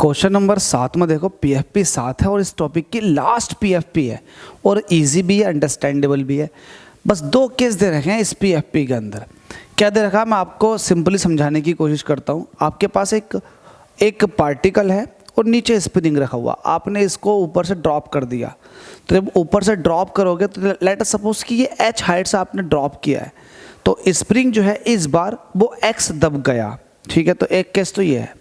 Question number 7 में देखो PFP 7 है और इस टॉपिक की लास्ट पीएफपी है और इजी भी है, अंडरस्टैंडेबल भी है। बस दो केस दे रखे हैं इस पीएफपी के अंदर। क्या दे रखा है मैं आपको सिंपली समझाने की कोशिश करता हूँ। आपके पास एक पार्टिकल है और नीचे स्प्रिंग रखा हुआ, आपने इसको ऊपर से ड्रॉप कर दिया। तो जब ऊपर से ड्रॉप करोगे तो लेट अस सपोज कि ये h हाइट से आपने ड्रॉप किया है, तो स्प्रिंग जो है इस बार वो x दब गया। ठीक है, तो एक केस तो ये है।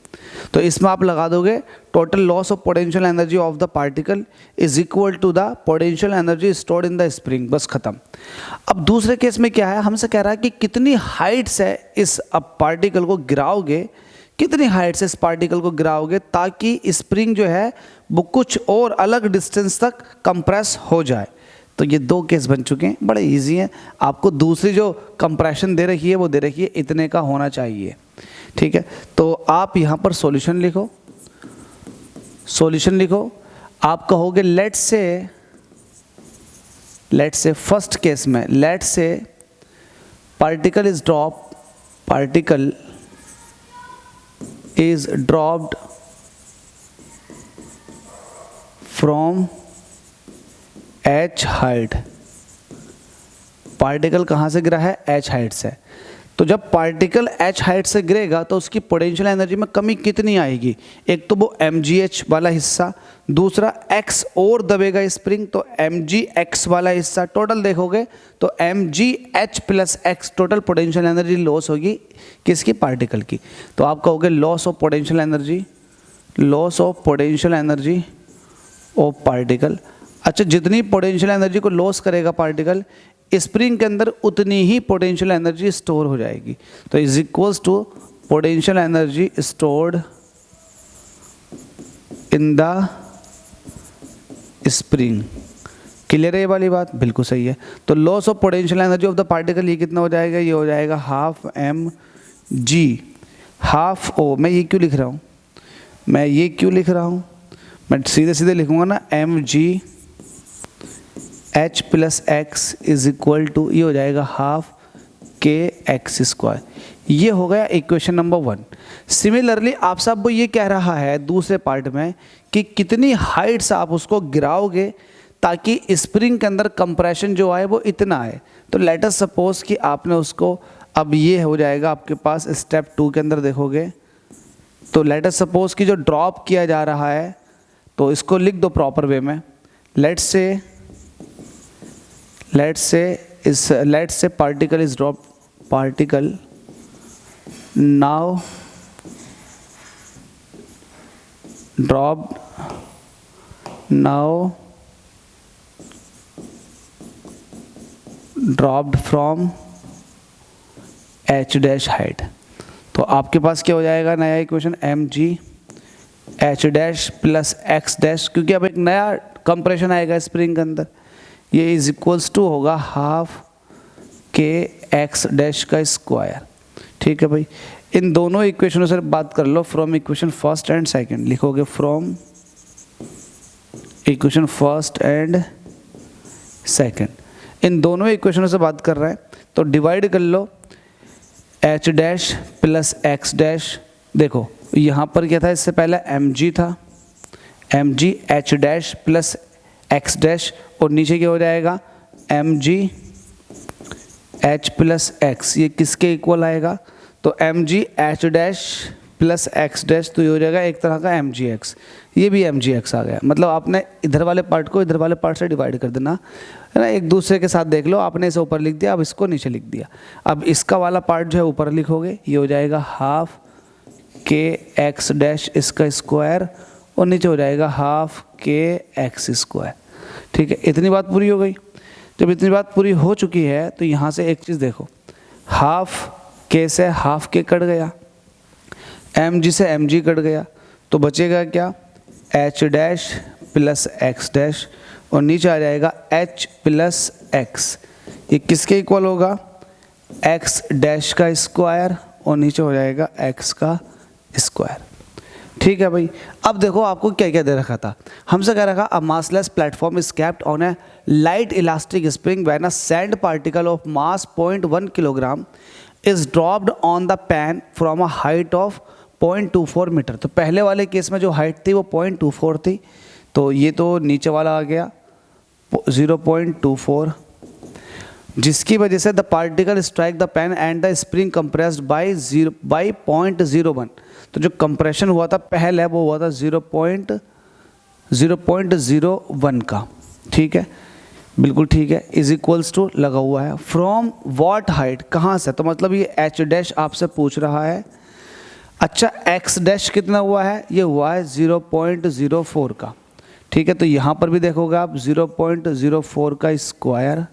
तो इसमें आप लगा दोगे total loss of potential energy of the particle is equal to the potential energy stored in the spring. बस खत्म। अब दूसरे केस में क्या है, हमसे कह रहा है कि कितनी हाइट से इस पार्टिकल को गिराओगे, कितनी हाइट से इस पार्टिकल को गिराओगे ताकि स्प्रिंग जो है वो कुछ और अलग डिस्टेंस तक कंप्रेस हो जाए। तो ये दो केस बन चुके हैं, बड़े इजी हैं। आपको दूसरी जो कंप्रेशन दे रखी है वो दे रखी है इतने का होना चाहिए। ठीक है, तो आप यहाँ पर सॉल्यूशन लिखो, सॉल्यूशन लिखो। आप कहोगे लेट्स से फर्स्ट केस में let's say particle is dropped from h height। Particle कहाँ से गिरा है? h हाइट से। तो जब पार्टिकल h हाइट से गिरेगा तो उसकी पोटेंशियल एनर्जी में कमी कितनी आएगी? एक तो वो mgh वाला हिस्सा, दूसरा x और दबेगा स्प्रिंग तो mgx वाला हिस्सा। टोटल देखोगे तो mgh plus x total potential energy loss होगी किसकी? पार्टिकल की। तो आप कहोगे loss of potential energy of particle. अच्छा, जितनी पोटेंशियल एनर्जी को लॉस करेगा पार्टिकल स्प्रिंग के अंदर उतनी ही पोटेंशियल एनर्जी स्टोर हो जाएगी। तो is equals to potential energy stored in the spring. Clear है ये वाली बात? बिल्कुल सही है। तो loss of potential energy of the particle ये कितना हो जाएगा? ये हो जाएगा हाफ mg हाफ ओ। मैं ये क्यों लिख रहा हूँ? मैं सीधे सीधे लिखूंगा ना, mg h plus x is equal to ये हो जाएगा हाफ के एक्स स्क्वायर। ये हो गया इक्वेशन नंबर 1। सिमिलरली आप सब वो ये कह रहा है दूसरे पार्ट में कि कितनी हाइट से आप उसको गिराओगे ताकि स्प्रिंग के अंदर कंप्रेशन जो आए वो इतना आए। तो लेट अस सपोज कि आपने उसको, अब ये हो जाएगा आपके पास स्टेप 2 के अंदर देखोगे तो लेट अस सपोज कि जो ड्रॉप किया जा रहा है तो इसको लिख दो प्रॉपर वे में। Let's say particle is drop, particle now dropped from h dash height. तो आपके पास क्या हो जाएगा नया equation? mg h dash plus x dash, क्योंकि अब एक नया कंप्रेशन आएगा स्प्रिंग के अंदर। ये इज इक्वल्स टू होगा हाफ के एक्स डैश का स्क्वायर। ठीक है भाई, इन दोनों इक्वेशनों से बात कर लो from equation first and second. लिखोगे from equation first and second. इन दोनों इक्वेशनों से बात कर रहा है तो डिवाइड कर लो h dash plus x dash. देखो यहाँ पर क्या था? इससे पहले mg था, mg h dash plus x dash, और नीचे क्या हो जाएगा? mg h plus x। ये किसके इक्वल आएगा? तो mg h dash plus x dash, तो ये हो जाएगा एक तरह का mgx। ये भी mgx आ गया। मतलब आपने इधर वाले पार्ट को इधर वाले पार्ट से डिवाइड कर देना है ना, एक दूसरे के साथ देख लो। आपने इसे ऊपर लिख दिया, अब इसको नीचे लिख दिया। अब इसका वाला पार्ट जो है ऊपर लिखोगे, ये हो जाएगा हाफ के एक्स डैश इसका स्क्वायर, और नीचे हो जाएगा हाफ के एक्स स्क्वायर। ठीक है, इतनी बात पूरी हो गई। जब इतनी बात पूरी हो चुकी है तो यहाँ से एक चीज़ देखो, हाफ के से हाफ के कट गया, mg से mg कट गया, तो बचेगा क्या? h dash plus x dash, और नीचे आ जाएगा h प्लस x। ये किसके इक्वल होगा? x डैश का स्क्वायर, और नीचे हो जाएगा x का स्क्वायर। ठीक है भाई, अब देखो आपको क्या क्या दे रखा था। हमसे कह रखा a massless platform is kept on A light elastic spring when a sand particle of mass 0.1 kilogram is dropped on the pan from a height of 0.24 metre. तो पहले वाले केस में जो हाइट थी वो 0.24 थी, तो ये तो नीचे वाला आ गया 0.24, जिसकी वजह से the particle strike the pen and the spring compressed by 0.01। तो जो कंप्रेशन हुआ था पहले वो हुआ था 0.01 का, ठीक है, बिल्कुल ठीक है, इज इक्वल्स टू लगा हुआ है फ्रॉम व्हाट हाइट, कहाँ से, तो मतलब ये एच डैश आपसे पूछ रहा है। अच्छा एक्स डैश कितना हुआ है, ये हुआ है 0.04 का, ठीक है, तो यहाँ पर भी देखोगे आप 0.04 का स्क्वायर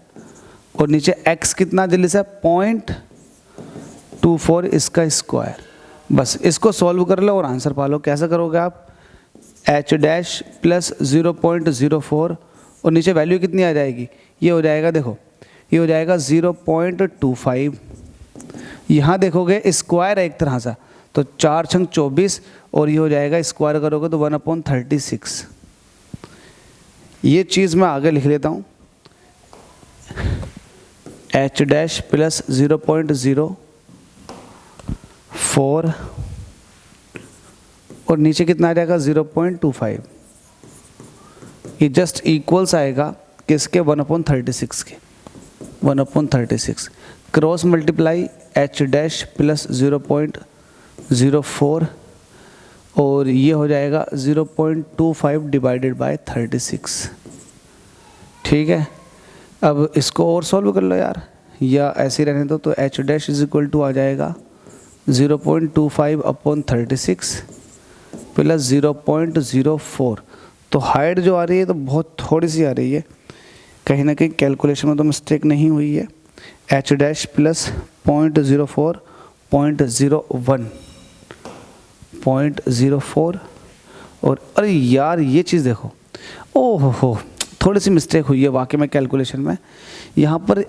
और नीचे x कितना जल्दी से 0.24 इसका स्क्वायर। बस इसको सॉल्व कर लो और आंसर पा लो। कैसे करोगे आप, एच डैश प्लस 0.04 और नीचे वैल्यू कितनी आ जाएगी, ये हो जाएगा, देखो ये हो जाएगा 0.25। यहाँ देखोगे स्क्वायर है एक तरह से, तो 4 छंग 24 और ये हो जाएगा स्क्वायर करोगे तो 1/36। ये चीज़ मैं आगे लिख लेता हूँ, एच डैश प्लस 0.04 और नीचे कितना आ जाएगा 0.25। ये जस्ट इक्वल्स आएगा किसके, 1/36 के, 1/36 cross multiply H dash plus 0.04 और ये हो जाएगा 0.25 डिवाइडेड बाय 36, ठीक है। अब इसको और सॉल्व कर लो यार, या ऐसे ही रहने दो, तो H dash is equal to आ जाएगा 0.25/36 प्लस 0.04। तो हाइट जो आ रही है तो बहुत थोड़ी सी आ रही है, कहीं ना कहीं कैलकुलेशन में तो मिस्टेक नहीं हुई है। एच डैश प्लस 0.04 0.04 और अरे यार ये चीज़ देखो, ओह हो थोड़ी सी मिस्टेक हुई है वाकई में कैलकुलेशन में। यहाँ पर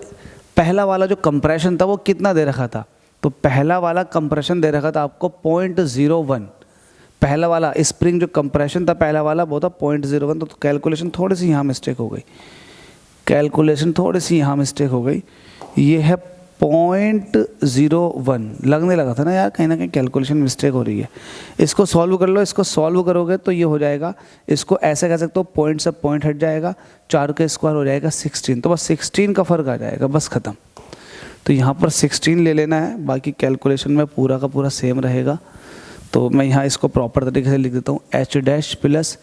पहला वाला जो कंप्रेशन था वो कितना दे रखा था, तो पहला वाला कंप्रेशन दे रखा था आपको 0.01। पहला वाला स्प्रिंग जो कंप्रेशन था पहला वाला वो था 0.01, तो कैलकुलेशन थोड़ी सी यहाँ मिस्टेक हो गई, कैलकुलेशन थोड़ी सी यहाँ मिस्टेक हो गई। ये है 0.01 लगने लगा था ना यार, कहीं ना कहीं कैलकुलेशन मिस्टेक हो रही है। इसको सॉल्व कर लो, इसको सॉल्व करोगे तो ये हो जाएगा, इसको ऐसे कह सकते हो पॉइंट से पॉइंट हट जाएगा, 4 का स्क्वायर हो जाएगा 16, तो बस 16 का फ़र्क आ जाएगा, बस ख़त्म। तो यहाँ पर 16 ले लेना है, बाकी कैलकुलेशन में पूरा का पूरा सेम रहेगा। तो मैं यहाँ इसको प्रॉपर तरीके से लिख देता हूँ, H dash plus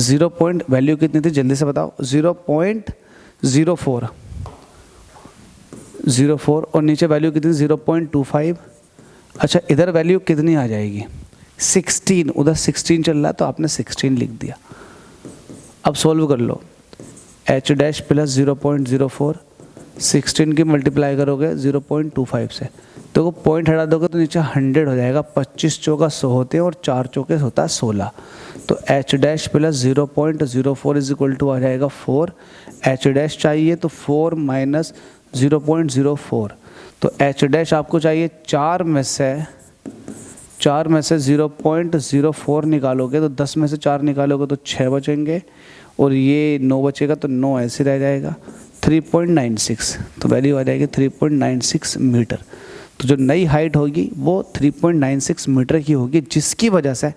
0 point value कितनी थी जल्दी से बताओ, 0.04 और नीचे वैल्यू कितनी 0.25। अच्छा इधर वैल्यू कितनी आ जाएगी 16, उधर 16 चल रहा है तो आपने 16 लिख दिया। अब सॉल्व कर लो, एच डैश प्लस 0.04 16 की मल्टीप्लाई करोगे 0.25 से, तो पॉइंट हटा दोगे तो नीचे 100 हो जाएगा। 25 चौका 100 होते हैं और 4 चौके होता है 16, तो H dash plus 0.04 is equal to आ जाएगा 4। एच डैश चाहिए तो 4 माइनस 0.04, तो एच डैश आपको चाहिए 4 में से 0.04 निकालोगे तो 10 में से 4 निकालोगे तो 6 बचेंगे और ये 9 बचेगा, तो 9 ऐसे रह जाएगा 3.96, तो वैल्यू आ जाएगी 3.96 मीटर। तो जो नई हाइट होगी वो 3.96 मीटर की होगी, जिसकी वजह से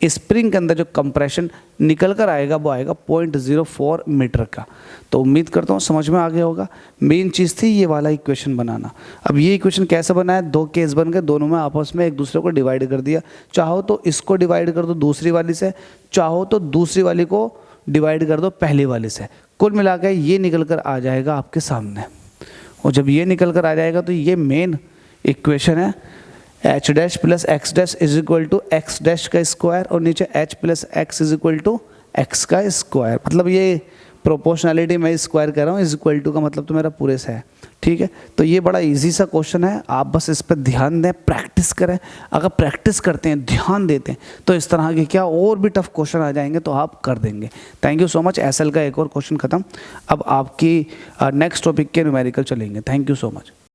स्प्रिंग के अंदर जो कंप्रेशन निकल कर आएगा वो आएगा 0.04 मीटर का। तो उम्मीद करता हूँ समझ में आ गया होगा। मेन चीज़ थी ये वाला इक्वेशन बनाना। अब ये इक्वेशन कैसे बनाया, 2 केस बन गए, दोनों में आपस में एक दूसरे को डिवाइड कर दिया। चाहो तो इसको डिवाइड कर दो दूसरी वाली से, चाहो तो दूसरी वाली को डिवाइड कर दो पहली वाली से। कुल मिला के ये निकल कर आ जाएगा आपके सामने, और जब ये निकल कर आ जाएगा तो ये मेन इक्वेशन है, h dash plus x dash is equal to x dash का स्क्वायर और नीचे h plus x is equal to x का स्क्वायर। मतलब ये प्रोपोर्शनैलिटी में स्क्वायर कर रहा हूँ, इज इक्वल टू का मतलब तो मेरा पूरे से है, ठीक है। तो ये बड़ा इजी सा क्वेश्चन है, आप बस इस पर ध्यान दें, प्रैक्टिस करें। अगर प्रैक्टिस करते हैं, ध्यान देते हैं, तो इस तरह के क्या और भी टफ क्वेश्चन आ जाएंगे तो आप कर देंगे। Thank you so much. SL का एक और क्वेश्चन खत्म। अब आपकी नेक्स्ट टॉपिक के न्यूमेरिकल चलेंगे। Thank you so much.